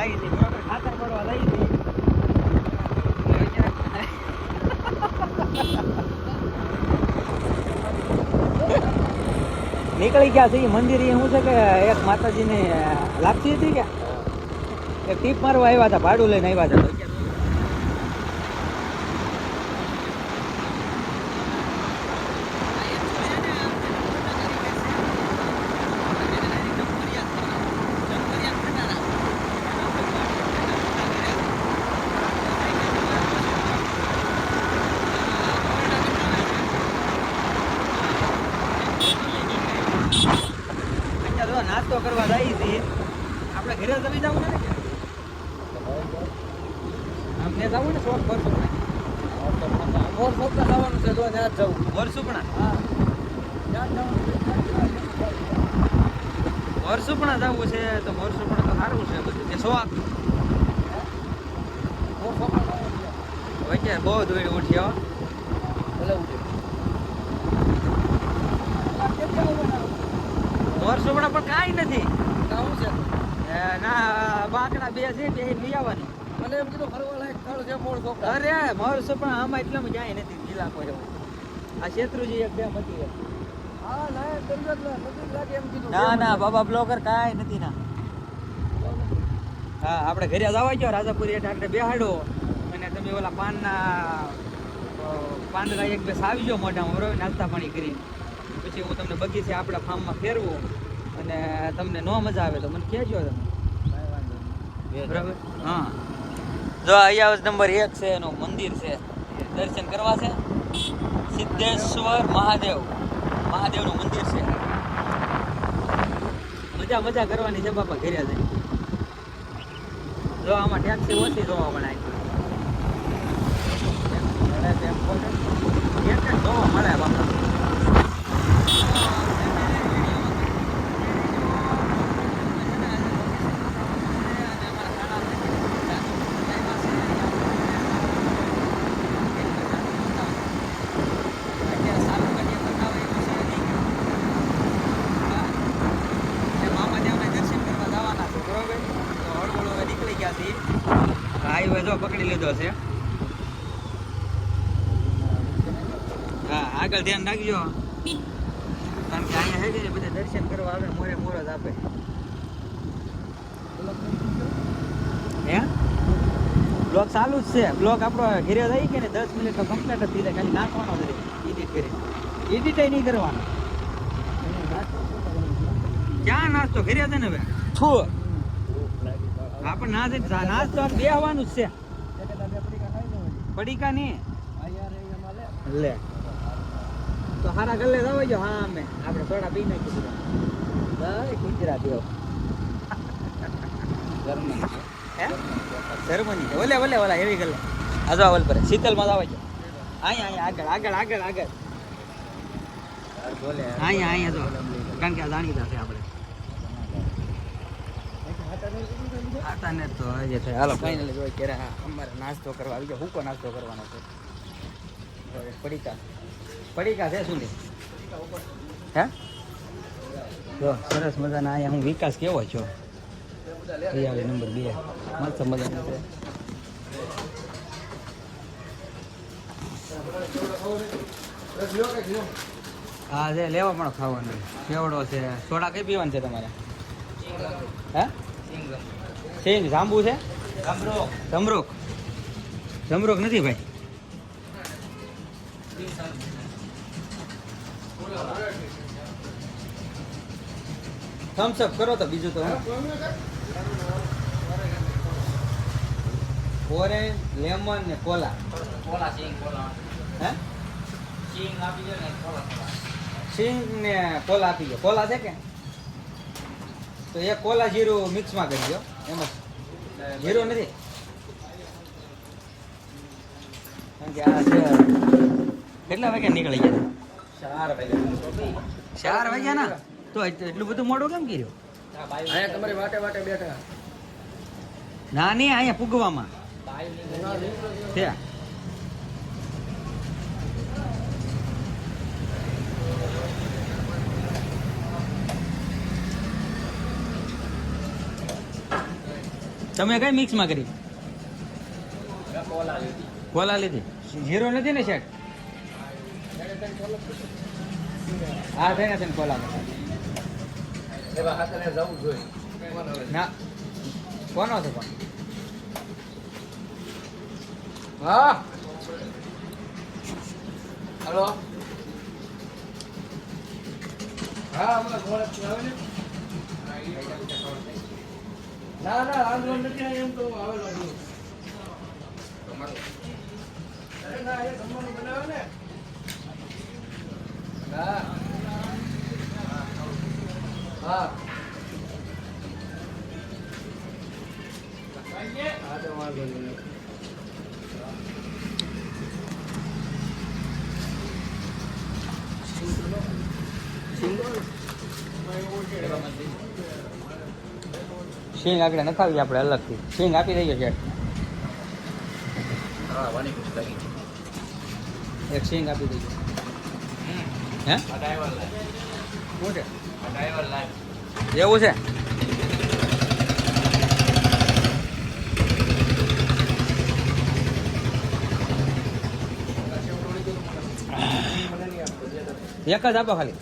જાય છે બરોબર, ખાતર પડવા જાય છે. નીકળી ગયા છે એ મંદિર. એ શું છે કે એક માતાજીને લાગતી હતી કે એક ટીપ મારવા આવ્યા હતા, ભાડું લઈને આવ્યા હતા. નાસ્તો કરવા જાય છે આપણે. ઘરે જમી જવું ને અમને જવું ને શોખ વરસુપણા જવાનું છે. તો ત્યાં જવું વરસુપણા. હા વરસુપણા જવું છે તો વરસુપણા તો સારું છે બધું. કે શોખ વચ્ચે બહુ ધોઈ ઉઠ્યો. વરસુપણા પણ કાંઈ નથી. ના બાકડા બે છે બે લઈ આવવાની. મને એમ કીધું ફરવા લાયક સ્થળ છે મોડ છોકરા. અરે વરસુપણા આમાં એટલામાં જાય નથી. જિલ્લા કોઈ આ શેત્રુજી એક બે મતી. હા ના ના બાબા બ્લોગર કાંઈ નથી ના. હા આપણે ઘરે જવા ગયો રાજાપુરી એટલે આપણે બેહાડો અને તમે ઓલા પાંદડા એક બે સાવી ગયો મોઢામાં બરોબર, નાસ્તા પાણી કરી. પછી હું તમને બગીચે આપણા ફાર્મમાં ફેરવું અને તમને નો મજા આવે તો મને કહેજો તમે. બરાબર. હા જો અહીંયા નંબર 1 છે એનું મંદિર છે, દર્શન કરવા છે. સિદ્ધેશ્વર મહાદેવનું મંદિર છે. મજા કરવાની છે બાપા ઘરે જઈને. જો આમાં ટેક્સી ઓછી જોવા મળે. જોવા મળે બાપા. હાઈવે જો પકડી લીધો છે. હા આગળ ધ્યાન રાખજો કારણ કે અહીંયા હે કે બધા દર્શન કરવા આવે મોરે મોર જ આપે. હે બ્લોગ ચાલુ જ છે. બ્લોગ આપણો ઘરે રહી કે ને 10 મિનિટ તો કમ્પ્લીટ જ થઈ જાય. ખાલી નાખવાનો જ રહે એડિટ કરી. એડિટ નહીં કરવાનો. ક્યાં નાસ્તો ઘરે છે ને હવે છું આપણે નાસ્તો બે આવવાનું જ છે. પડીકા નહીં લે તો હારા ગલ્લે જવા જો. હા અમે આપણે થોડા પી નાખી ગુજરાતી જર્મની ઓલા એવી ગલ્લે આજો અવલ પર શીતલમાં જવા જો. અહીંયા આગળ જો કારણ કે આ જાણીતા છે આપણે. આતાને તો હજે થાય. હાલો ફાઇનલી જોઈ કે અમારે નાસ્તો કરવા આવી ગયો. હુકો નાસ્તો કરવાનો છે. પડીકા છે શું નહીં હે જો સરસ મજાના. અહીંયા હું વિકાસ કેવો છો નંબર 2 મસ્ત મજાનો છે. હા છે લેવા પણ ખાવાનું કેવડો છે. સોડા કઈ પીવાનું છે તમારે? હે સિંગ જાંબુ છે? જમરૂક નથી ભાઈ. થમ્સઅપ કરો તો બીજું તો ઓરેન્જ લેમન ને કોલા સિંગ હે સિંગ આપી દો ને સિંગ ને કોલા આપી દો. કોલા છે કે તો એક કોલા જીરું મિક્સમાં કરી દો. એમાં જીરું નથી કારણ કે આ છે. કેટલા વાગ્યા નીકળી ગયા? 4 વાગ્યા ના તો એટલું બધું મોડું કેમ કર્યું? અહીંયા તમારી વાટે બેઠા ના નહીં અહીંયા પૂગવામાં છે. તમે કઈ મિક્સમાં કરી? કોલા લીધી. જીરો નથી ને શેઠ? હા થઈ ને કોલા ના કોનો છે પણ? હા હલો હા હમણાં ઘોડે આવે ને ના ના આંદોલન નથી એમ તો આવેલો છું અરે ના એ જમવાનું બનાવે ને હા હા હા તો વાંધો નહીં સિંગ આગળ નખાવી આપણે અલગથી. સિંગ આપી દઈએ છે. એક સિંગ આપી દઈએ. હે શું છે એવું છે? એક જ આપો ખાલી.